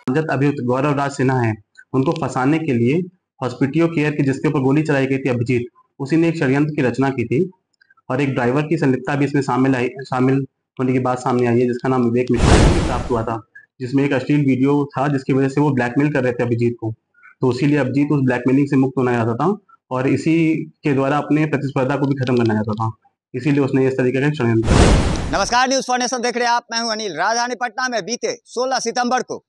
नामजद अभियुक्त गौरव राज सिन्हा है, उनको फंसाने के लिए हॉस्पिटियो केयर की जिसके ऊपर गोली चलाई गई थी अभिजीत, उसी ने एक षड्यंत्र की रचना की थी और एक ड्राइवर की संलिप्तता भी इसमें शामिल होने की बात सामने आई है, जिसका नाम विवेक मिश्रा है, प्राप्त हुआ था, जिसमें एक अश्लील वीडियो था जिसकी वजह से वो ब्लैकमेल कर रहे थे अभिजीत को। तो इसीलिए अभिजीत उस ब्लैकमेलिंग से मुक्त होना चाहता था और इसी के द्वारा अपने प्रतिस्पर्धा को भी खत्म करना चाहता था, इसीलिए उसने इस तरीके का षड्यंत्र किया। नमस्कार, न्यूज फॉर नेशन देख रहे हैं आप। मैं हूं अनिल। राजधानी पटना में बीते 16 सितंबर को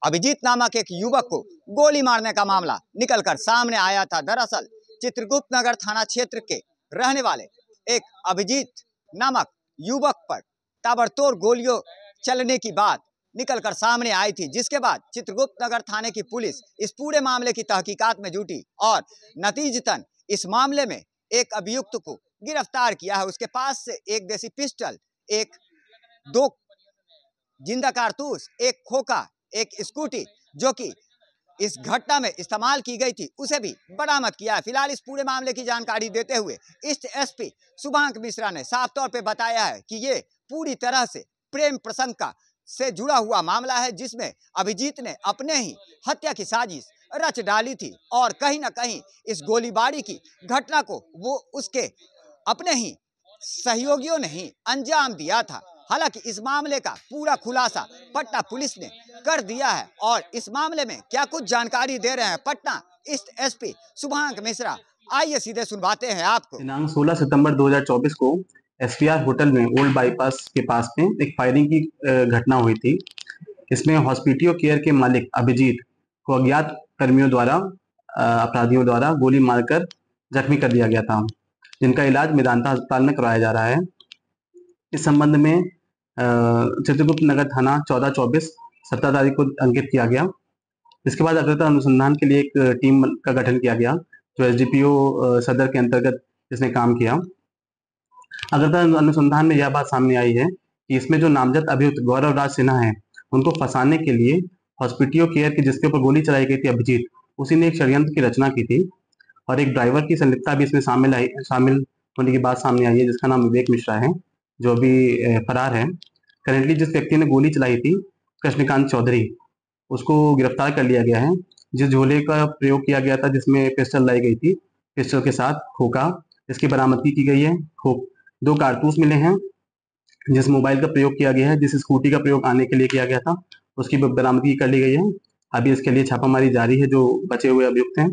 अभिजीत नामक एक युवक को गोली मारने का मामला निकलकर सामने आया था। दरअसल चित्रगुप्त नगर थाना क्षेत्र के रहने वाले एक अभिजीत नामक युवक पर ताबड़तोड़ गोलियों चलने की बात निकलकर सामने आई थी, जिसके बाद चित्रगुप्त नगर थाने की पुलिस इस पूरे मामले की तहकीकात में जुटी और नतीजतन इस मामले में एक अभियुक्त को गिरफ्तार किया है। उसके पास से एक देसी पिस्टल, दो जिंदा कारतूस, एक खोखा, एक स्कूटी जो कि इस घटना में इस्तेमाल की गई थी, उसे भी बरामद किया है। फिलहाल इस पूरे मामले की जानकारी देते हुए ईस्ट एसपी शुभांक मिश्रा ने साफ तौर पे बताया है कि ये पूरी तरह से प्रेम प्रसंग का से जुड़ा हुआ मामला है, जिसमें अभिजीत ने अपने ही हत्या की साजिश रच डाली थी और कहीं ना कहीं इस गोलीबारी की घटना को वो उसके अपने ही सहयोगियों ने ही अंजाम दिया था। हालांकि इस मामले का पूरा खुलासा पटना पुलिस ने कर दिया है और इस मामले में क्या कुछ जानकारी दे रहे हैं पटना ईस्ट एसपी शुभांक मिश्रा, आइए सीधे सुनवाते हैं आपको। दिनांक 16 सितंबर 2024 को एसपीआर होटल में ओल्ड बाईपास के पास में एक फायरिंग की घटना हुई थी। इसमें हॉस्पिटियो केयर के मालिक अभिजीत को अज्ञात कर्मियों द्वारा अपराधियों द्वारा गोली मारकर जख्मी कर दिया गया था, जिनका इलाज मेदांता अस्पताल में करवाया जा रहा है। इस संबंध में चित्रगुप्त नगर थाना 14-24 17 तारीख को अंकित किया गया। इसके बाद अग्रता अनुसंधान के लिए एक टीम का गठन किया गया, जो एसडीपीओ सदर के अंतर्गत इसने काम किया। अग्रता अनुसंधान में यह बात सामने आई है कि इसमें जो नामजद अभियुक्त गौरव राज सिन्हा है, उनको फंसाने के लिए हॉस्पिटियो केयर की जिसके ऊपर गोली चलाई गई थी अभिजीत, उसी ने एक षड्यंत्र की रचना की थी और एक ड्राइवर की संलिप्तता भी इसमें शामिल होने की बात सामने आई है, जिसका नाम विवेक मिश्रा है, जो अभी फरार है। करेंटली जिस व्यक्ति ने गोली चलाई थी, कृष्णकांत चौधरी, उसको गिरफ्तार कर लिया गया है। जिस झोले का प्रयोग किया गया था जिसमें पिस्टल लाई गई थी, पिस्टल के साथ खोखा, इसकी बरामदगी की गई है। 2 कारतूस मिले हैं। जिस मोबाइल का प्रयोग किया गया है, जिस स्कूटी का प्रयोग आने के लिए किया गया था, उसकी बरामदगी कर ली गई है। अभी इसके लिए छापामारी जारी है, जो बचे हुए अभियुक्त हैं,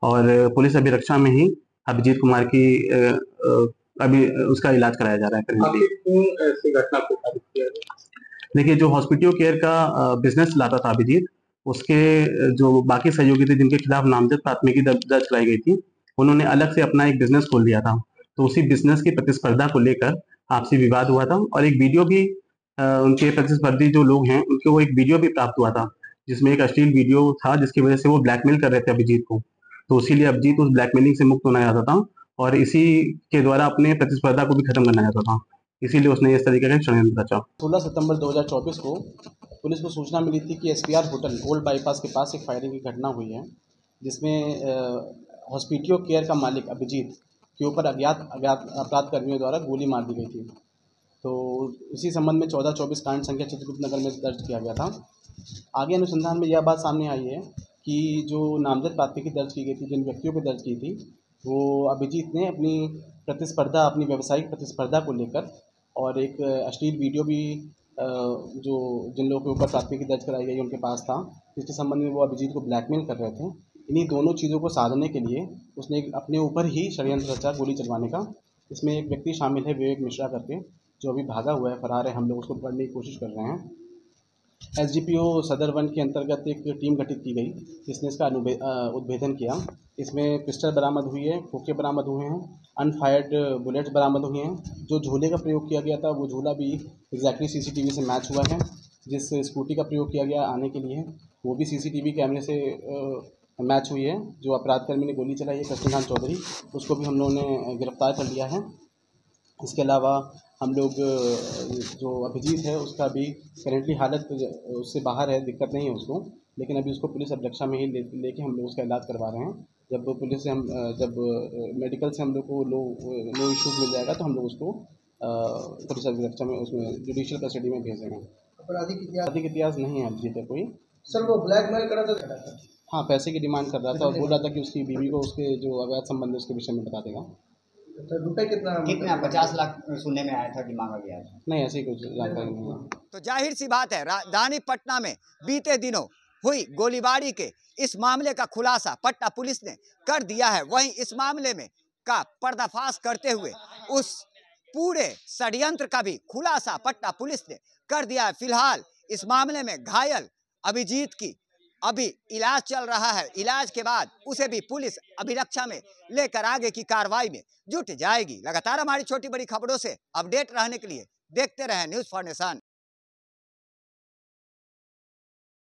और पुलिस अभिरक्षा में ही अभिजीत कुमार की अभी उसका इलाज कराया जा रहा है। ऐसी घटना को देखिए, जो हॉस्पिटियो केयर का बिजनेस चलाता था अभिजीत, उसके जो बाकी सहयोगी थे जिनके खिलाफ नामजद प्राथमिकी दर्ज कराई गई थी, उन्होंने अलग से अपना एक बिजनेस खोल लिया था। तो उसी बिजनेस की प्रतिस्पर्धा को लेकर आपसी विवाद हुआ था और एक वीडियो भी उनके प्रतिस्पर्धी जो लोग हैं उनको वो एक वीडियो भी प्राप्त हुआ था, जिसमें एक अश्लील वीडियो था जिसकी वजह से वो ब्लैकमेल कर रहे थे अभिजीत को। तो इसीलिए अभिजीत उस ब्लैकमेलिंग से मुक्त होना चाहता था और इसी के द्वारा अपने प्रतिस्पर्धा को भी खत्म करना चाहता था, इसीलिए उसने इस तरीके का षड्यंत्र रचा। 16 सितंबर 2024 को पुलिस को सूचना मिली थी कि एसपीआर होटल ओल्ड बाईपास के पास एक फायरिंग की घटना हुई है, जिसमें हॉस्पिटियो केयर का मालिक अभिजीत के ऊपर अज्ञात अपराध कर्मियों द्वारा गोली मार दी गई थी। तो इसी संबंध में 14-24 कांड संख्या चित्रगुप्त नगर में दर्ज किया गया था। आगे अनुसंधान में यह बात सामने आई है कि जो नामजद प्राथमिकी दर्ज की गई थी, जिन व्यक्तियों पर दर्ज की थी, वो अभिजीत ने अपनी प्रतिस्पर्धा, अपनी व्यावसायिक प्रतिस्पर्धा को लेकर और एक अश्लील वीडियो भी जो जिन लोगों के ऊपर प्राथमिकी दर्ज कराई गई उनके पास था, जिसके संबंध में वो अभिजीत को ब्लैकमेल कर रहे थे। इन्हीं दोनों चीज़ों को साधने के लिए उसने अपने ऊपर ही षड्यंत्र रचा गोली चलवाने का। इसमें एक व्यक्ति शामिल है विवेक मिश्रा करके, जो अभी भागा हुआ है, फरार है। हम लोग उसको पकड़ने की कोशिश कर रहे हैं। एसडीपीओ सदर 1 के अंतर्गत एक टीम गठित की गई, जिसने इसका उद्भेदन किया। इसमें पिस्टल बरामद हुई है, खोखे बरामद हुए हैं, अनफायर्ड बुलेट्स बरामद हुए हैं। जो झूले का प्रयोग किया गया था, वो झूला भी एग्जैक्टली सीसीटीवी से मैच हुआ है। जिस स्कूटी का प्रयोग किया गया आने के लिए, वो भी सीसीटीवी कैमरे से मैच हुई है। जो अपराधकर्मी ने गोली चलाई है, कृष्णकांत चौधरी, उसको भी हम लोगों ने गिरफ्तार कर लिया है। इसके अलावा हम लोग जो अभिजीत है, उसका भी करेंटली हालत उससे बाहर है, दिक्कत नहीं है उसको, लेकिन अभी उसको पुलिस अभिरक्षा में ही लेके हम लोग उसका इलाज करवा रहे हैं। जब पुलिस से जब मेडिकल से हम लोग को नो इश्यूज मिल जाएगा, तो हम लोग उसको पुलिस अभिरक्षा में, उसमें जुडिशियल कस्टडी में भेजेंगे। आपराधिक इतिहास नहीं है अभिजीत का कोई। सर वो ब्लैकमेल करा था। हाँ, पैसे की डिमांड कर रहा था और बोल रहा था कि उसकी बीवी को उसके जो अवैध संबंध है उसके विषय में बता देगा। तो रुपए कितना 50 लाख सुनने में आया था कि मांगा गया था। नहीं, ऐसी कुछ जानकारी नहीं है। तो जाहिर सी बात है, राजधानी पटना में बीते दिनों हुई गोलीबारी के इस मामले का खुलासा पटना पुलिस ने कर दिया है। वहीं इस मामले में का पर्दाफाश करते हुए उस पूरे षड्यंत्र का भी खुलासा पटना पुलिस ने कर दिया है। फिलहाल इस मामले में घायल अभिजीत की अभी इलाज चल रहा है। इलाज के बाद उसे भी पुलिस अभिरक्षा में लेकर आगे की कार्रवाई में जुट जाएगी। लगातार हमारी छोटी बड़ी खबरों से अपडेट रहने के लिए देखते रहें न्यूज़ फॉर नेशन।